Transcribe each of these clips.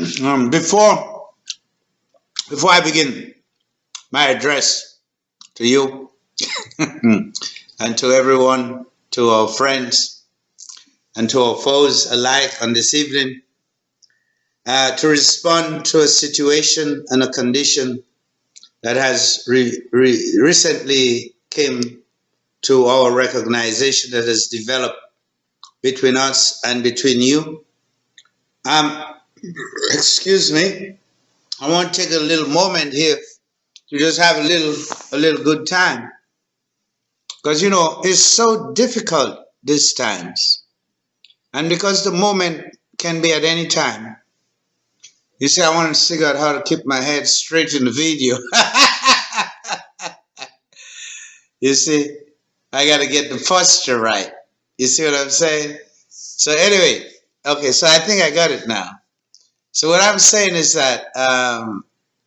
Before I begin my address to you and to everyone, to our friends and to our foes alike on this evening, to respond to a situation and a condition that has recently came to our recognition, that has developed between us and between you. Excuse me. I want to take a little moment here to just have a little good time, because it's so difficult these times, and because the moment can be at any time. You see, I want to figure out how to keep my head straight in the video. You see, I got to get the posture right. You see what I'm saying? So anyway, okay, so I think I got it now. So what I'm saying is that,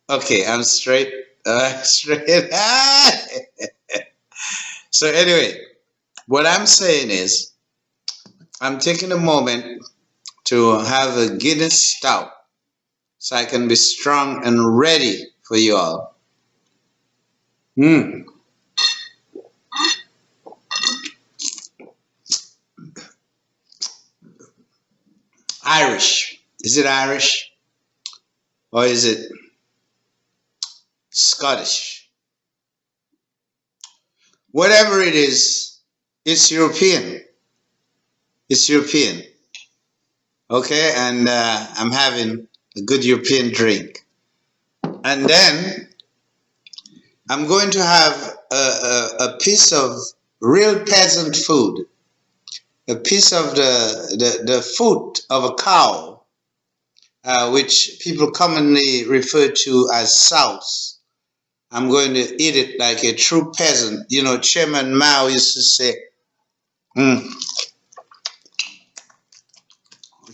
okay, I'm straight. Straight. So anyway, what I'm saying is, I'm taking a moment to have a Guinness stout so I can be strong and ready for you all. Irish. Is it Irish? Or is it Scottish? Whatever it is, it's European. It's European. Okay, and I'm having a good European drink. And then I'm going to have a piece of real peasant food. A piece of the foot of a cow, which people commonly refer to as souse. I'm going to eat it like a true peasant. Chairman Mao used to say,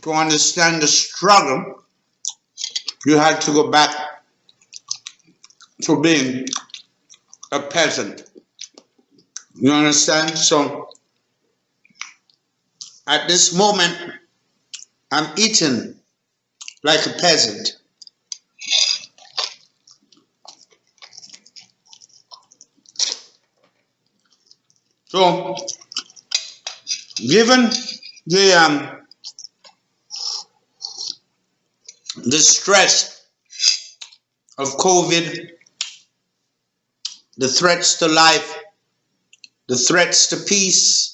to understand the struggle, you had to go back to being a peasant. You understand? So, at this moment, I'm eating like a peasant. So, given the stress of COVID, the threats to life, the threats to peace,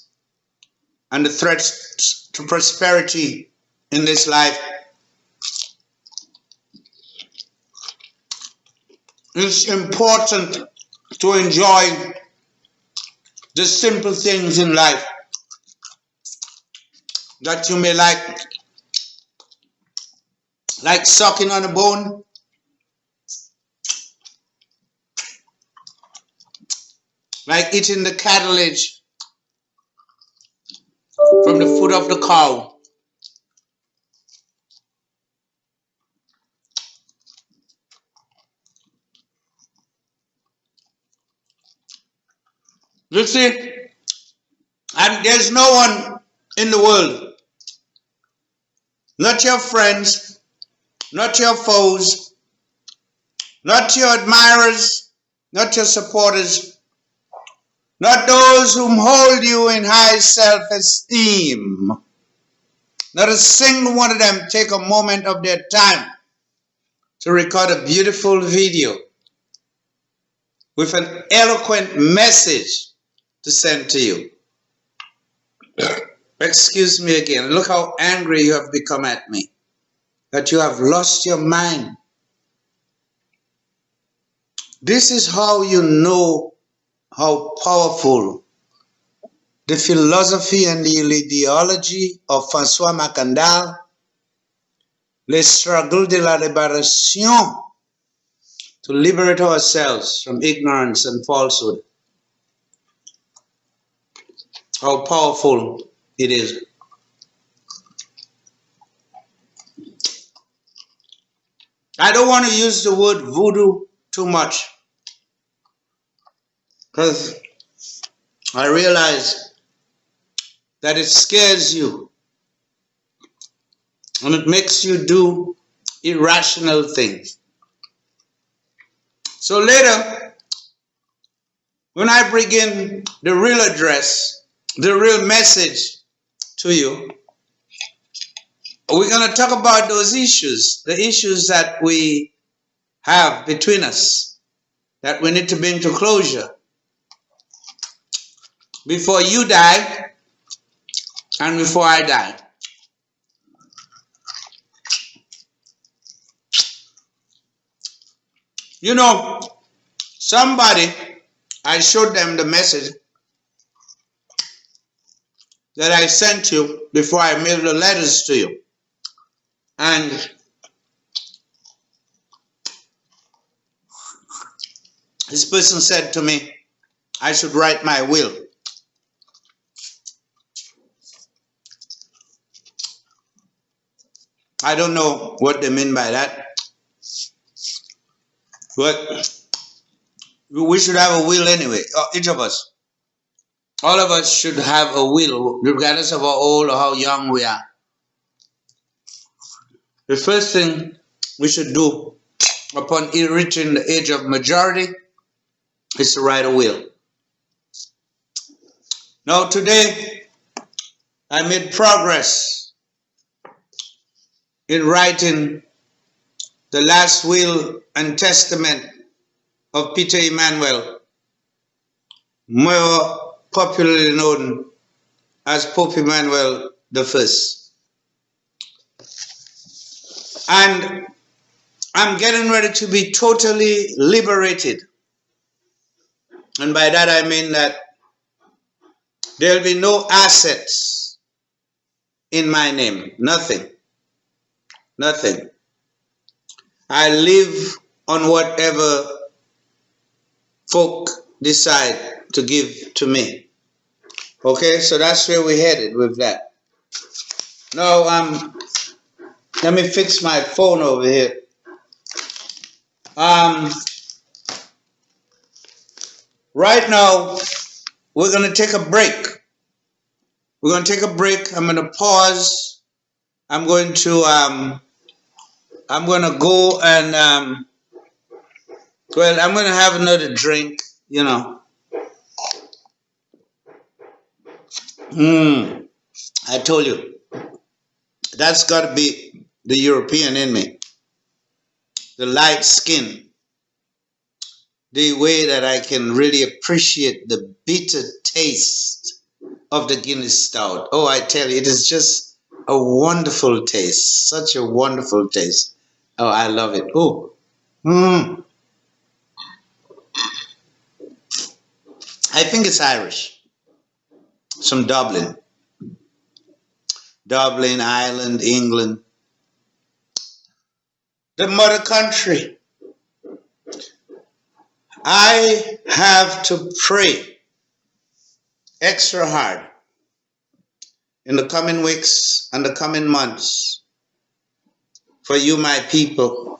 and the threats to prosperity in this life, it's important to enjoy the simple things in life that you may like sucking on a bone, like eating the cartilage from the foot of the cow. You see, and there's no one in the world, not your friends, not your foes, not your admirers, not your supporters, not those whom hold you in high self-esteem. Not a single one of them take a moment of their time to record a beautiful video with an eloquent message to send to you. Excuse me again. Look how angry you have become at me. That you have lost your mind. This is how you know how powerful the philosophy and the ideology of François Macandal, Le Struggle de la Libération, to liberate ourselves from ignorance and falsehood. How powerful it is. I don't want to use the word voodoo too much, because I realize that it scares you and it makes you do irrational things. So later, when I bring in the real address, the real message to you, we're going to talk about those issues, the issues that we have between us, that we need to bring to closure before you die and before I die. You know, somebody, I showed them the message that I sent you before I mailed the letters to you. And this person said to me, I should write my will. I don't know what they mean by that, but we should have a will anyway, each of us. All of us should have a will, regardless of how old or how young we are. The first thing we should do upon reaching the age of majority is to write a will. Now today, I made progress in writing the last will and testament of Peter Emmanuel, more popularly known as Pope Emmanuel I. And I'm getting ready to be totally liberated. And by that I mean that there'll be no assets in my name. Nothing. Nothing. I live on whatever folk decide to give to me. Okay, so that's where we're headed with that. Now, let me fix my phone over here. Right now, we're going to take a break. We're going to take a break. I'm going to pause. I'm going to go and, well, I'm going to have another drink, you know. I told you, that's got to be the European in me. The light skin. The way that I can really appreciate the bitter taste of the Guinness Stout. Oh, I tell you, it is just a wonderful taste. Such a wonderful taste. Oh, I love it. Oh. I think it's Irish. Some Dublin. Dublin, Ireland, England. The mother country. I have to pray extra hard in the coming weeks and the coming months for you, my people,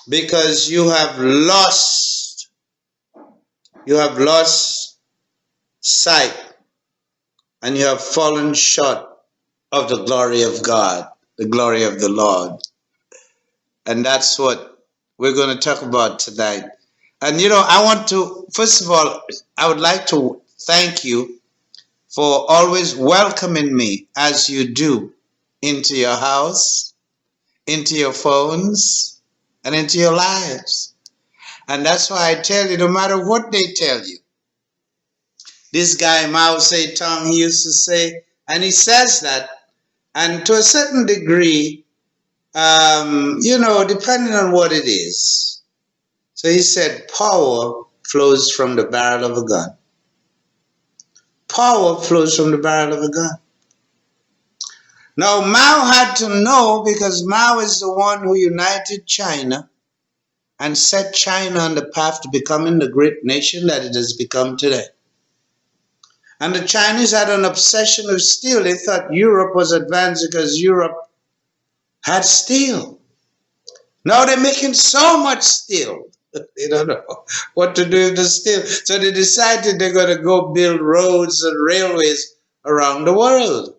because you have lost sight and you have fallen short of the glory of God, the glory of the Lord. And that's what we're going to talk about tonight. And you know, I want to, first of all, I would like to thank you for always welcoming me as you do into your house, into your phones, and into your lives. And that's why I tell you, no matter what they tell you, this guy Mao Zedong, he used to say, and he says that, and to a certain degree, you know, depending on what it is. So he said, power flows from the barrel of a gun. Power flows from the barrel of a gun. Now, Mao had to know, because Mao is the one who united China and set China on the path to becoming the great nation that it has become today. And the Chinese had an obsession with steel. They thought Europe was advanced because Europe had steel. Now they're making so much steel. They don't know what to do with the steel. So they decided they're going to go build roads and railways around the world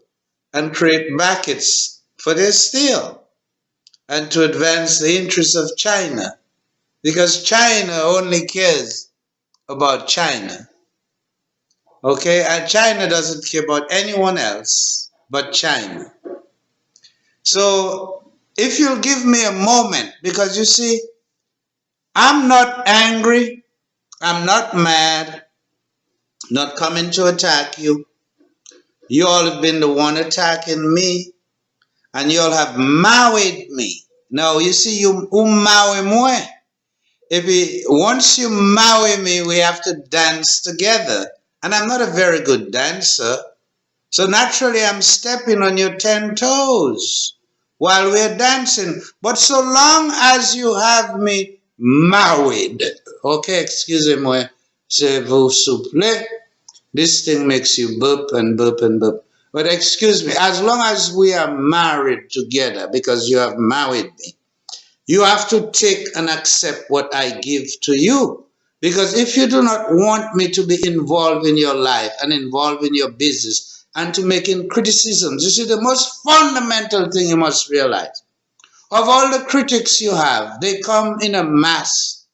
and create markets for their steel and to advance the interests of China, because China only cares about China. Okay, and China doesn't care about anyone else but China. So if you'll give me a moment, because you see, I'm not angry, I'm not mad, not coming to attack you. You all have been the one attacking me, and you all have married me. Now you see, you marry me. Once you marry me, we have to dance together, and I'm not a very good dancer. So naturally, I'm stepping on your 10 toes while we're dancing. But so long as you have me married, okay, excusez-moi, c'est vous souple. This thing makes you burp and burp and burp. But excuse me, as long as we are married together, because you have married me, you have to take and accept what I give to you. Because if you do not want me to be involved in your life and involved in your business and to making criticisms, you see, the most fundamental thing you must realize, of all the critics you have, they come in a mass.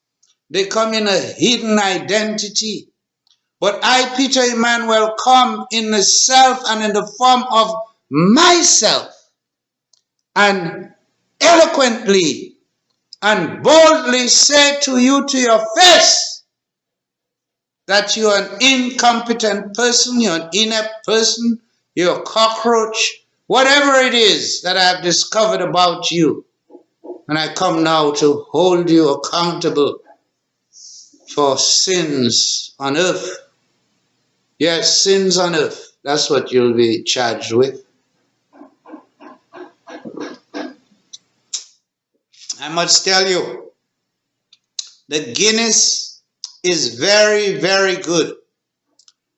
They come in a hidden identity. But I, Peter Emmanuel, come in the self and in the form of myself, and eloquently and boldly say to you to your face that you're an incompetent person, you're an inept person, you're a cockroach, whatever it is that I have discovered about you. And I come now to hold you accountable for sins on earth. Yes, sins on earth. That's what you'll be charged with. I must tell you, the Guinness is very, very good.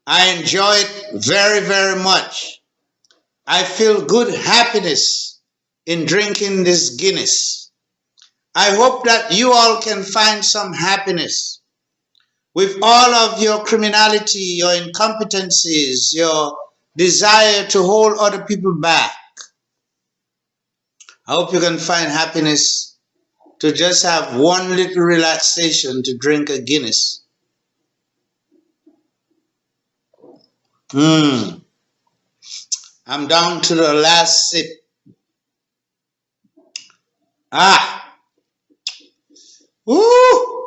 I enjoy it very, very much. I feel good happiness in drinking this Guinness. I hope that you all can find some happiness with all of your criminality, your incompetencies, your desire to hold other people back. I hope you can find happiness to just have one little relaxation, to drink a Guinness. I'm down to the last sip. Woo!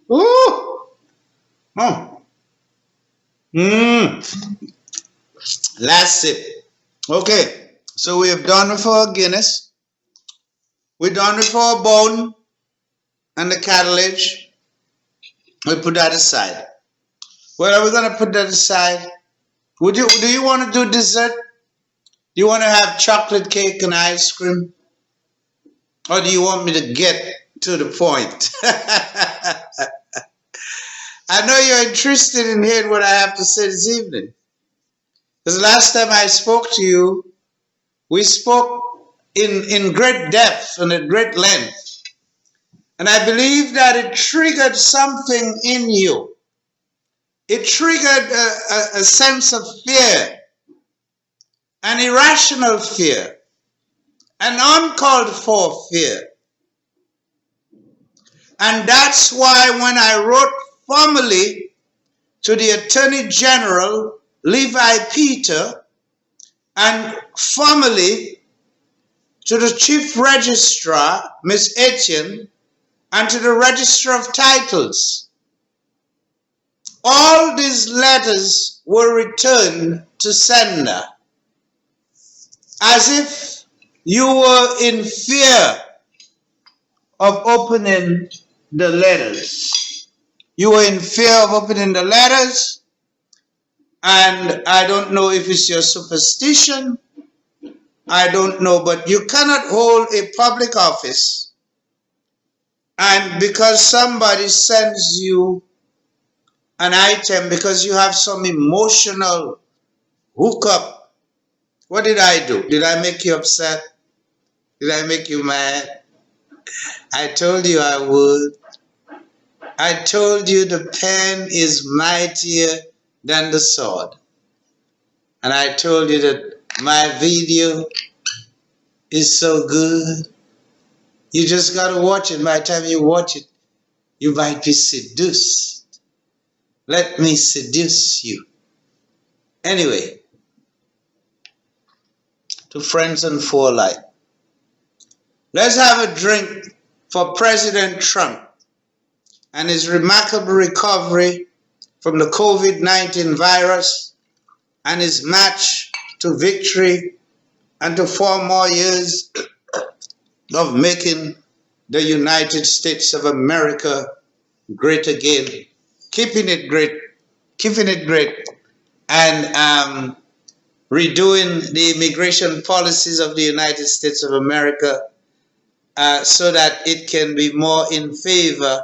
Woo! Woo! Last sip. Okay, so we have done with our Guinness. We're done with our bone and the cartilage. We put that aside. Well, are we going to put that aside? Do you want to do dessert? Do you want to have chocolate cake and ice cream? Or do you want me to get to the point? I know you're interested in hearing what I have to say this evening. Because last time I spoke to you, we spoke in great depth and at great length. And I believe that it triggered something in you. It triggered a sense of fear, an irrational fear, an uncalled for fear. And that's why when I wrote formally to the Attorney General, Levi Peter, and formally to the Chief Registrar, Miss Etienne, and to the Register of Titles, all these letters were returned to sender, as if you were in fear of opening the letters. You were in fear of opening the letters, and I don't know if it's your superstition, I don't know, but you cannot hold a public office, and because somebody sends you an item because you have some emotional hookup. What did I do? Did I make you upset? Did I make you mad? I told you I would. I told you the pen is mightier than the sword. And I told you that my video is so good. You just got to watch it. By the time you watch it, you might be seduced. Let me seduce you. Anyway, to friends and for life, let's have a drink for President Trump and his remarkable recovery from the COVID-19 virus and his march to victory and to 4 more years of making the United States of America great again, keeping it great, and redoing the immigration policies of the United States of America so that it can be more in favor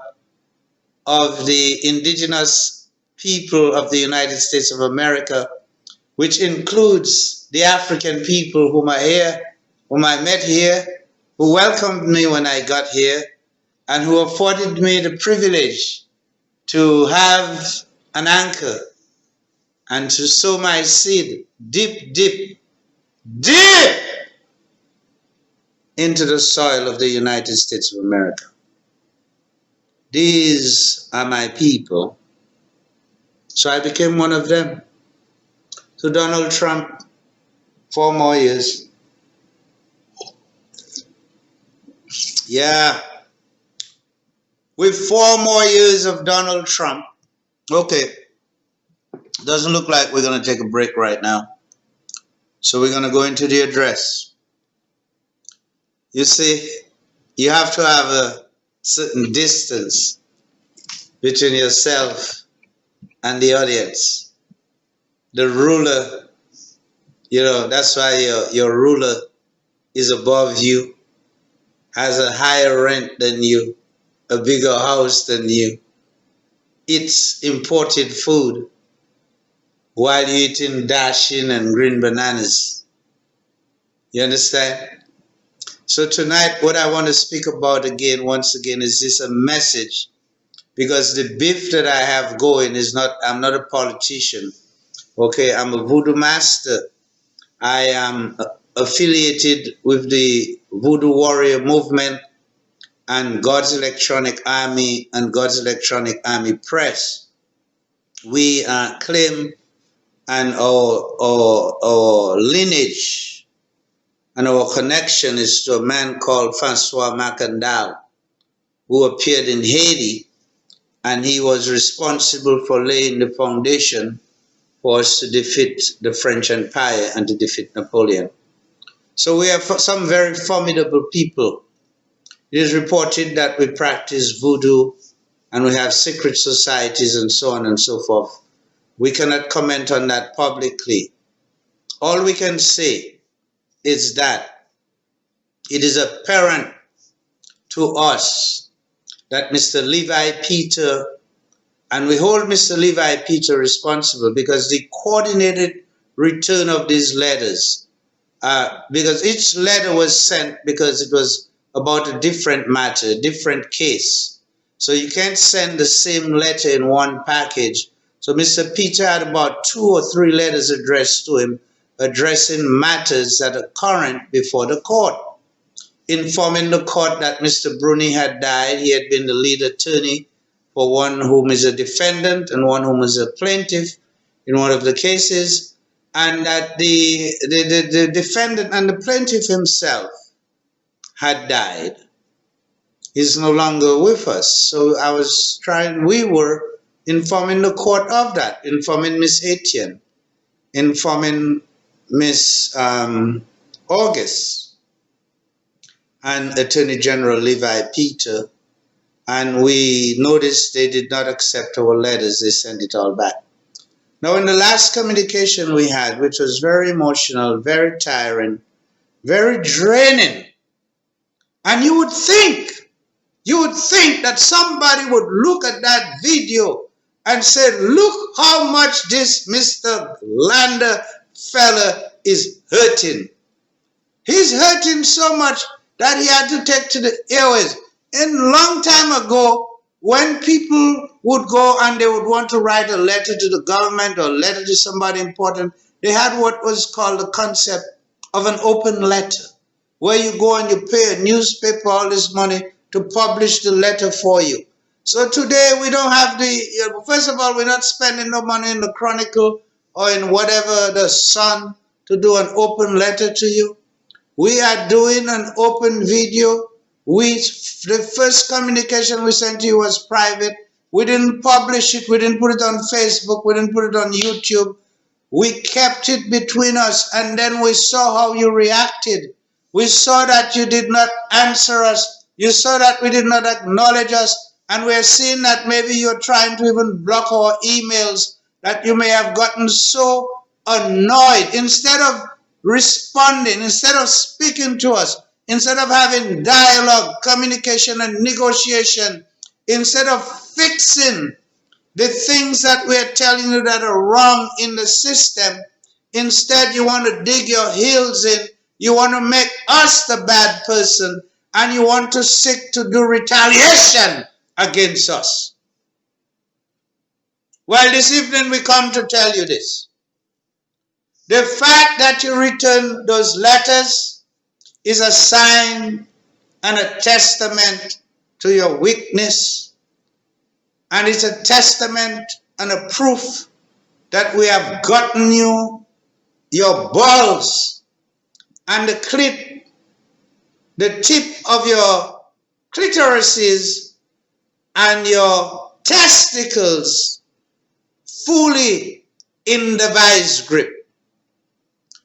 of the indigenous people of the United States of America, which includes the African people whom I met here, who welcomed me when I got here, and who afforded me the privilege to have an anchor and to sow my seed deep into the soil of the United States of America. These are my people. So I became one of them. To Donald Trump, 4 more years. Yeah. With 4 more years of Donald Trump. Okay. Doesn't look like we're going to take a break right now. So we're going to go into the address. You see, you have to have a certain distance between yourself and the audience. The ruler, that's why your ruler is above you, has a higher rent than you, a bigger house than you, eats imported food while you're eating dashing and green bananas. You understand? So tonight, what I want to speak about once again, is this a message? Because the beef that I have going is I'm not a politician. Okay, I'm a voodoo master. I am affiliated with the Voodoo Warrior Movement and God's Electronic Army and God's Electronic Army Press. We claim and our lineage and our connection is to a man called Francois Macandal, who appeared in Haiti, and he was responsible for laying the foundation for us to defeat the French Empire and to defeat Napoleon. So we have some very formidable people. It is reported that we practice voodoo and we have secret societies and so on and so forth. We cannot comment on that publicly. All we can say is that it is apparent to us that Mr. Levi Peter, and we hold Mr. Levi Peter responsible because the coordinated return of these letters, because each letter was sent because it was about a different matter, a different case. So you can't send the same letter in one package. So Mr. Peter had about 2 or 3 letters addressed to him, addressing matters that are current before the court, informing the court that Mr. Bruni had died. He had been the lead attorney for one whom is a defendant and one whom is a plaintiff in one of the cases, and that the defendant and the plaintiff himself had died. He's no longer with us. So we were informing the court of that, informing Miss Etienne, informing Miss August, and Attorney General Levi Peter, and we noticed they did not accept our letters. They sent it all back. Now, in the last communication we had, which was very emotional, very tiring, very draining, and you would think that somebody would look at that video and say, look how much this Mr. Lander fella is hurting. He's hurting so much that he had to take to the airways. And long time ago, when people would go and they would want to write a letter to the government or a letter to somebody important, they had what was called the concept of an open letter, where you go and you pay a newspaper all this money to publish the letter for you. So today we don't have first of all, we're not spending no money in the Chronicle or in whatever, the Sun, to do an open letter to you. We are doing an open video. The first communication we sent to you was private. We didn't publish it. We didn't put it on Facebook. We didn't put it on YouTube. We kept it between us, and then we saw how you reacted. We saw that you did not answer us. You saw that we did not acknowledge us, and we're seeing that maybe you're trying to even block our emails, that you may have gotten so annoyed. Instead of responding, instead of speaking to us, instead of having dialogue, communication, and negotiation, instead of fixing the things that we're telling you that are wrong in the system, instead you want to dig your heels in, you want to make us the bad person, and you want to seek to do retaliation against us. Well, this evening we come to tell you this. The fact that you return those letters is a sign and a testament to your weakness, and it's a testament and a proof that we have gotten you your balls and the tip of your clitorises and your testicles fully in the vice grip.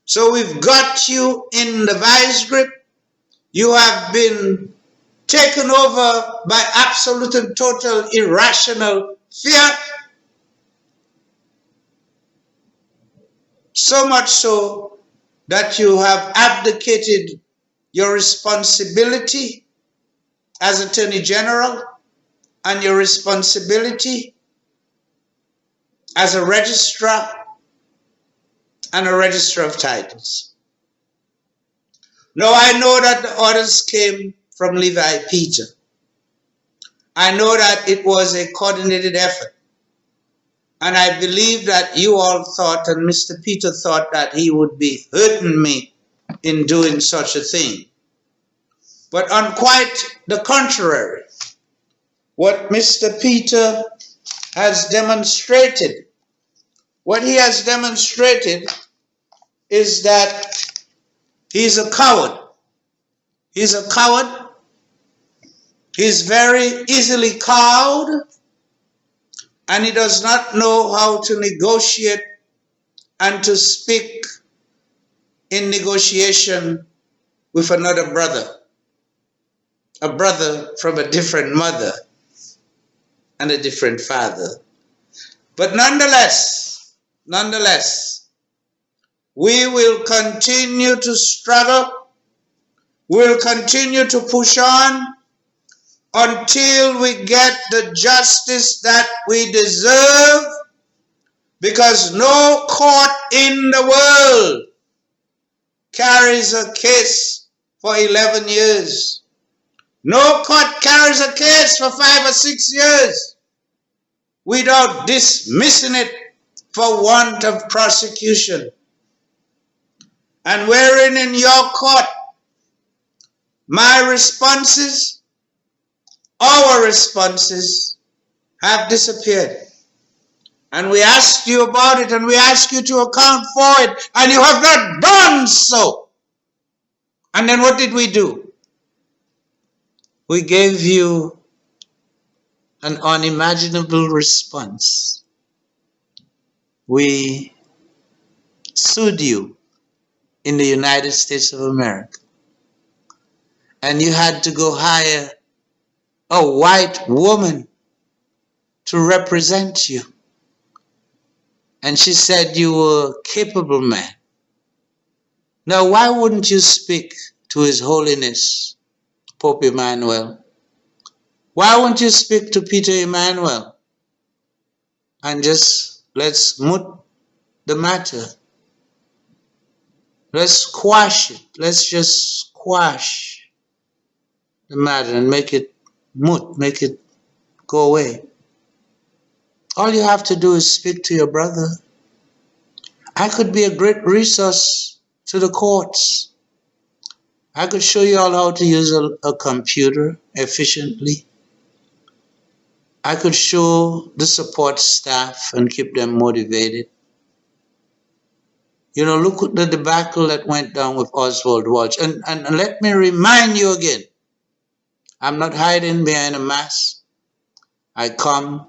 So we've got you in the vice grip. You have been taken over by absolute and total irrational fear. So much so that you have abdicated your responsibility as Attorney General and your responsibility as a registrar and a registrar of titles. Now I know that the orders came from Levi Peter. I know that it was a coordinated effort. And I believe that you all thought, and Mr. Peter thought, that he would be hurting me in doing such a thing. But on quite the contrary, what Mr. Peter has demonstrated, what he has demonstrated is that he's a coward. He's a coward. He's very easily cowed, and he does not know how to negotiate and to speak in negotiation with another brother, a brother from a different mother and a different father. But nonetheless, we will continue to struggle. We'll continue to push on until we get the justice that we deserve, because no court in the world carries a case for 11 years. No court carries a case for 5 or 6 years without dismissing it for want of prosecution. And wherein in your court, my responses, our responses have disappeared. And we asked you about it, and we asked you to account for it, and you have not done so. And then what did we do? We gave you an unimaginable response. We sued you in the United States of America. And you had to go hire a white woman to represent you. And she said you were a capable man. Now, why wouldn't you speak to His Holiness, Pope Emmanuel? Why won't you speak to Peter Emmanuel and just let's moot the matter? Let's squash it. Let's just squash the matter and make it moot, make it go away. All you have to do is speak to your brother. I could be a great resource to the courts. I could show you all how to use a computer efficiently. I could show the support staff and keep them motivated. You know, look at the debacle that went down with Oswald Walsh. And let me remind you again, I'm not hiding behind a mask. I come,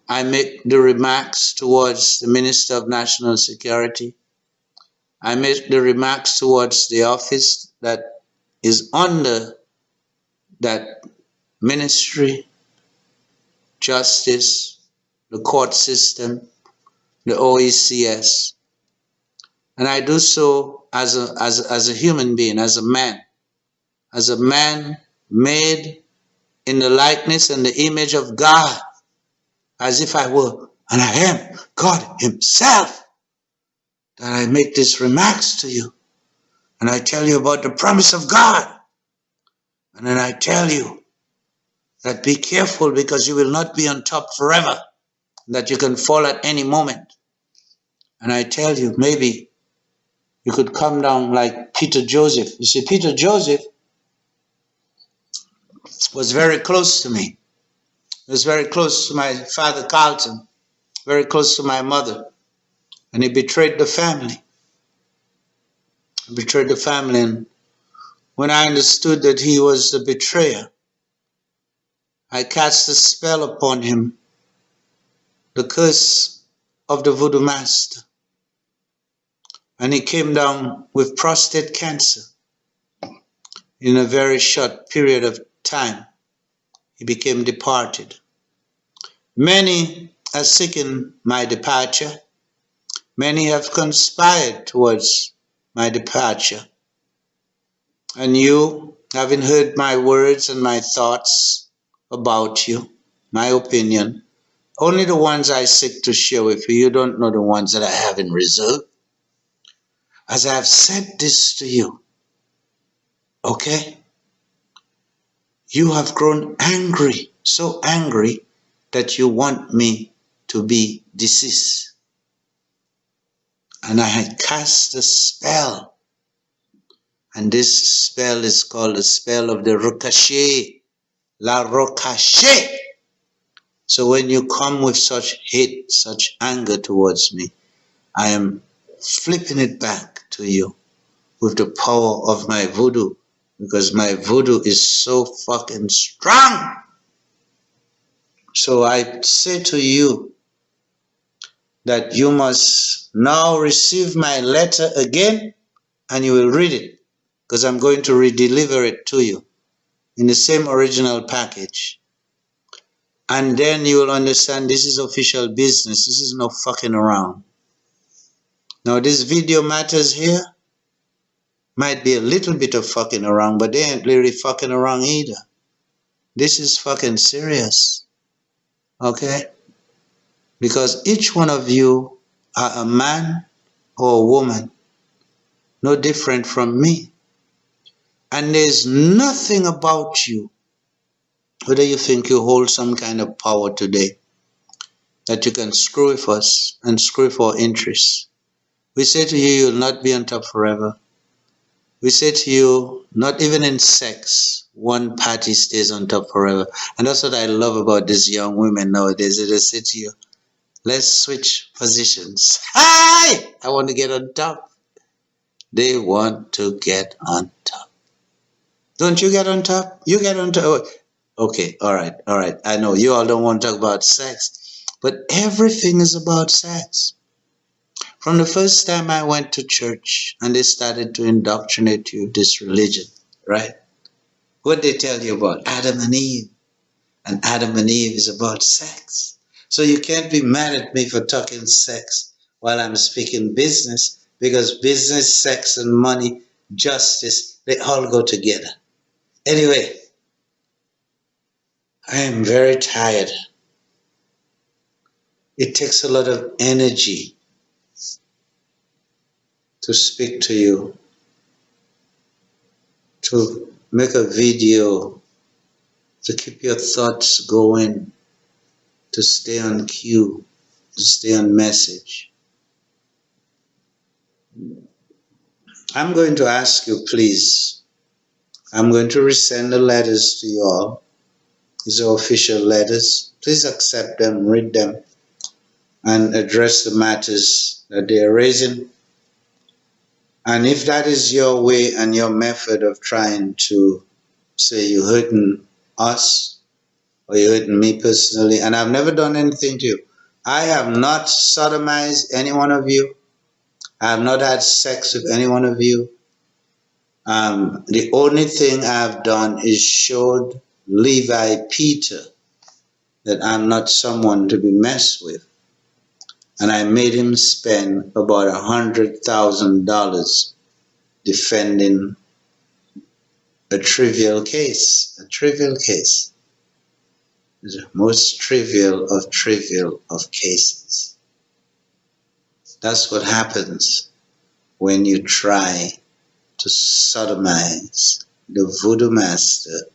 I make the remarks towards the Minister of National Security. I make the remarks towards the office that is under that ministry, justice, the court system, the OECS. And I do so as a human being, as a man made in the likeness and the image of God, as if I were, and I am God himself, that I make these remarks to you. And I tell you about the promise of God. And then I tell you that be careful, because you will not be on top forever, that you can fall at any moment. And I tell you, maybe you could come down like Peter Joseph. You see, Peter Joseph was very close to me. He was very close to my father Carlton, very close to my mother. And he betrayed the family. He betrayed the family. And when I understood that he was the betrayer, I cast a spell upon him, the curse of the voodoo master. And he came down with prostate cancer. In a very short period of time, he became departed. Many are seeking my departure. Many have conspired towards my departure. And you, having heard my words and my thoughts about you, my opinion, only the ones I seek to share with you, you don't know the ones that I have in reserve. As I have said this to you, okay? You have grown angry, so angry that you want me to be deceased. And I had cast a spell. And this spell is called the spell of the ricochet. La ricochet. So when you come with such hate, such anger towards me, I am flipping it back to you with the power of my voodoo, because my voodoo is so fucking strong. So I say to you that you must now receive my letter again, and you will read it, because I'm going to redeliver it to you in the same original package. And then you will understand this is official business. This is no fucking around. Now this video matters here might be a little bit of fucking around, but they ain't really fucking around either. This is fucking serious. Okay? Because each one of you are a man or a woman, no different from me. And there's nothing about you, whether you think you hold some kind of power today, that you can screw with us and screw with our interests. We say to you, you'll not be on top forever. We say to you, not even in sex, one party stays on top forever. And that's what I love about these young women nowadays. They say to you, let's switch positions. Hi! I want to get on top. They want to get on top. Don't you get on top? You get on top. Okay, all right. I know you all don't want to talk about sex, but everything is about sex. From the first time I went to church and they started to indoctrinate you with this religion, right? What they tell you about Adam and Eve. And Adam and Eve is about sex. So you can't be mad at me for talking sex while I'm speaking business, because business, sex, and money, justice, they all go together. Anyway, I am very tired. It takes a lot of energy to speak to you, to make a video to keep your thoughts going, to stay on cue, to stay on message. I'm going to ask you, please, I'm going to resend the letters to you all. These are official letters. Please accept them, read them, and address the matters that they are raising. And if that is your way and your method of trying to say you're hurting us or you're hurting me personally, and I've never done anything to you. I have not sodomized any one of you. I have not had sex with any one of you. The only thing I've done is showed Levi Peter that I'm not someone to be messed with. And I made him spend about $100,000 defending a trivial case. A trivial case. The most trivial of cases. That's what happens when you try to sodomize the voodoo master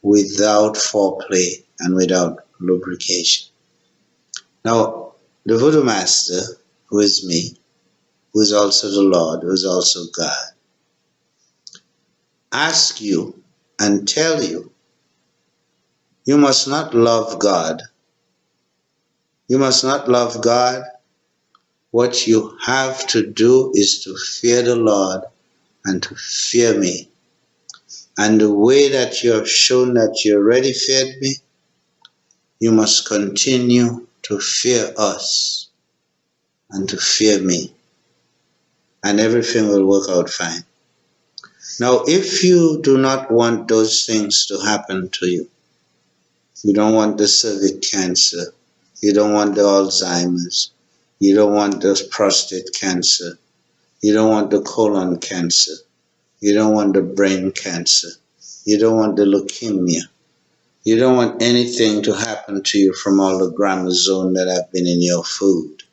without foreplay and without lubrication. Now, the voodoo master, who is me, who is also the Lord, who is also God, ask you and tell you, you must not love God. You must not love God. What you have to do is to fear the Lord and to fear me. And the way that you have shown that you already feared me, you must continue to fear us and to fear me. And everything will work out fine. Now, if you do not want those things to happen to you, you don't want the cervix cancer, you don't want the Alzheimer's, you don't want the prostate cancer, you don't want the colon cancer, you don't want the brain cancer, you don't want the leukemia, you don't want anything to happen to you from all the gramazone that have been in your food.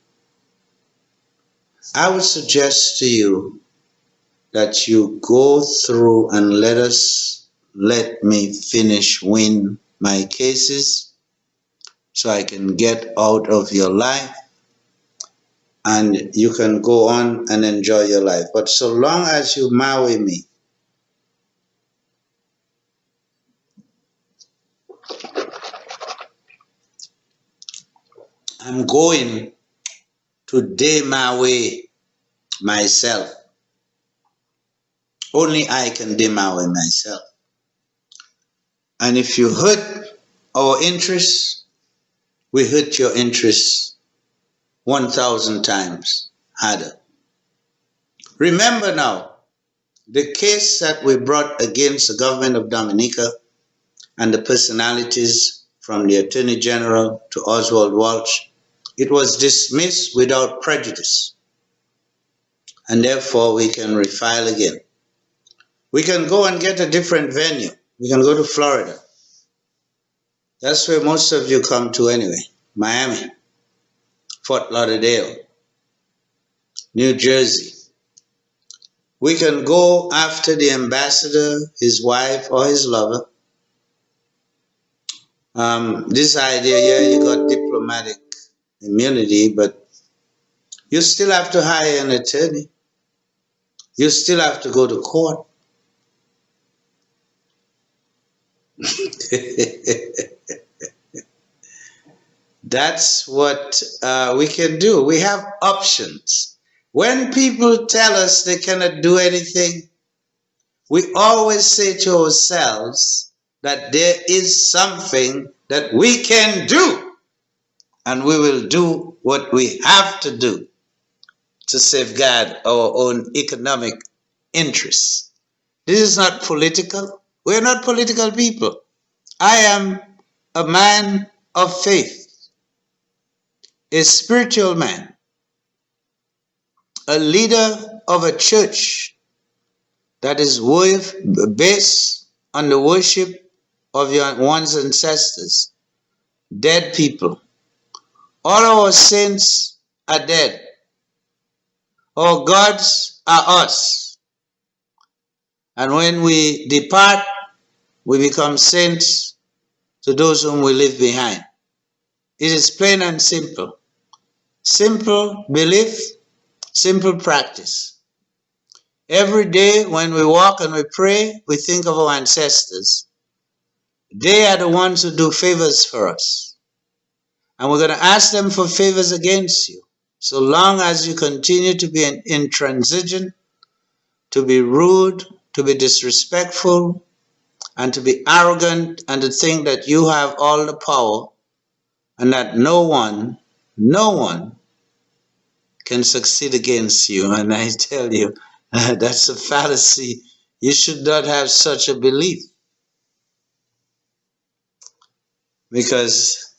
I would suggest to you that you go through and let me finish win my cases so I can get out of your life and you can go on and enjoy your life. But so long as you marry me, I'm going to day my way myself. Only I can day my way myself. And if you hurt our interests, we hurt your interests 1,000 times harder. Remember now, the case that we brought against the government of Dominica and the personalities from the Attorney General to Oswald Walsh, it was dismissed without prejudice. And therefore we can refile again. We can go and get a different venue. We can go to Florida. That's where most of you come to anyway. Miami, Fort Lauderdale, New Jersey. We can go after the ambassador, his wife, or his lover. This idea, yeah, you got diplomatic immunity, but you still have to hire an attorney. You still have to go to court. That's what we can do. We have options. When people tell us they cannot do anything, we always say to ourselves that there is something that we can do, and we will do what we have to do to safeguard our own economic interests. This is not political. We're not political people. I am a man of faith, a spiritual man, a leader of a church that is based on the worship of one's ancestors, dead people. All our saints are dead. Our gods are us. And when we depart, we become saints to those whom we leave behind. It is plain and simple. Simple belief, simple practice. Every day when we walk and we pray, we think of our ancestors. They are the ones who do favors for us. And we're going to ask them for favors against you. So long as you continue to be intransigent, to be rude, to be disrespectful, and to be arrogant, and to think that you have all the power, and that no one can succeed against you. And I tell you, that's a fallacy. You should not have such a belief. Because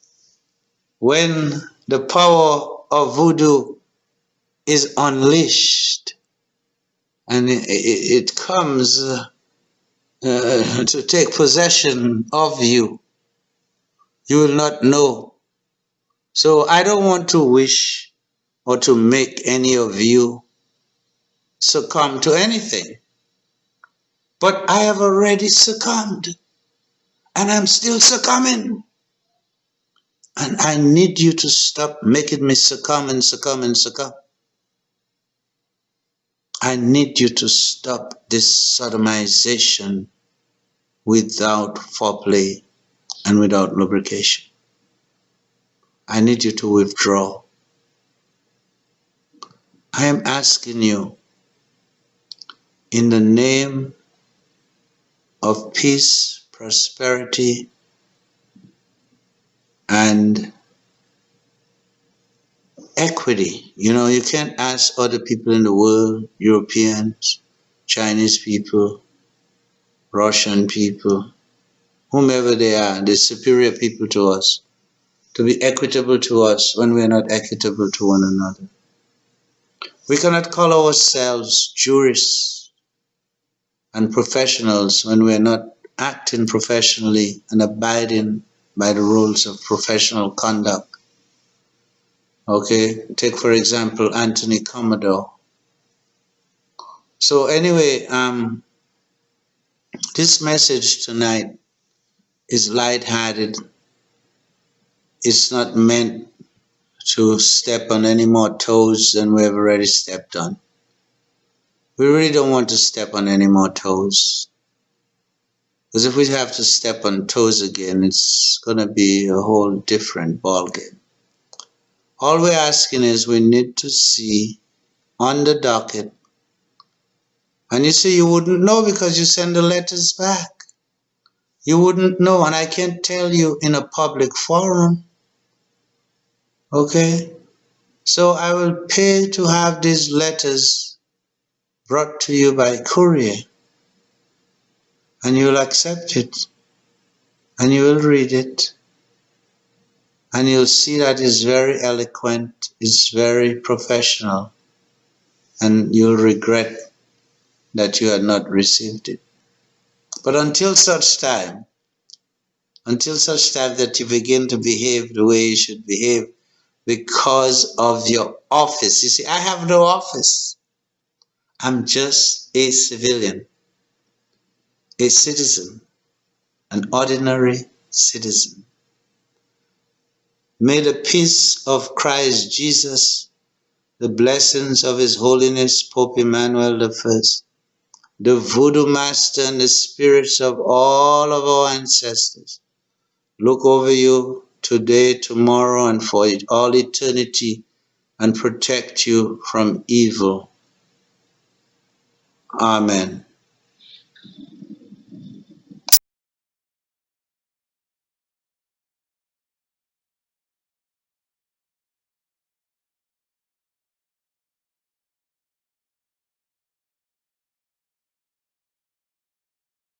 when the power of voodoo is unleashed, and it comes to take possession of you, you will not know. So I don't want to wish or to make any of you succumb to anything. But I have already succumbed, and I'm still succumbing. And I need you to stop making me succumb and succumb and succumb. I need you to stop this sodomization without foreplay and without lubrication. I need you to withdraw. I am asking you, in the name of peace, prosperity, and equity. You know, you can't ask other people in the world, Europeans, Chinese people, Russian people, whomever they are, the superior people to us, to be equitable to us when we are not equitable to one another. We cannot call ourselves jurists and professionals when we are not acting professionally and abiding by the rules of professional conduct. Okay, take for example Anthony Commodore. So anyway, this message tonight is lighthearted. It's not meant to step on any more toes than we have already stepped on. We really don't want to step on any more toes. Because if we have to step on toes again, it's going to be a whole different ballgame. All we're asking is we need to see on the docket. And you see, you wouldn't know because you send the letters back. You wouldn't know, and I can't tell you in a public forum. Okay? So I will pay to have these letters brought to you by courier. And you will accept it. And you will read it. And you'll see that it's very eloquent, it's very professional. And you'll regret that you had not received it. But until such time that you begin to behave the way you should behave because of your office. You see, I have no office. I'm just a civilian, a citizen, an ordinary citizen. May the peace of Christ Jesus, the blessings of His Holiness Pope Emmanuel I, the voodoo master and the spirits of all of our ancestors look over you today, tomorrow, and for all eternity, and protect you from evil. Amen.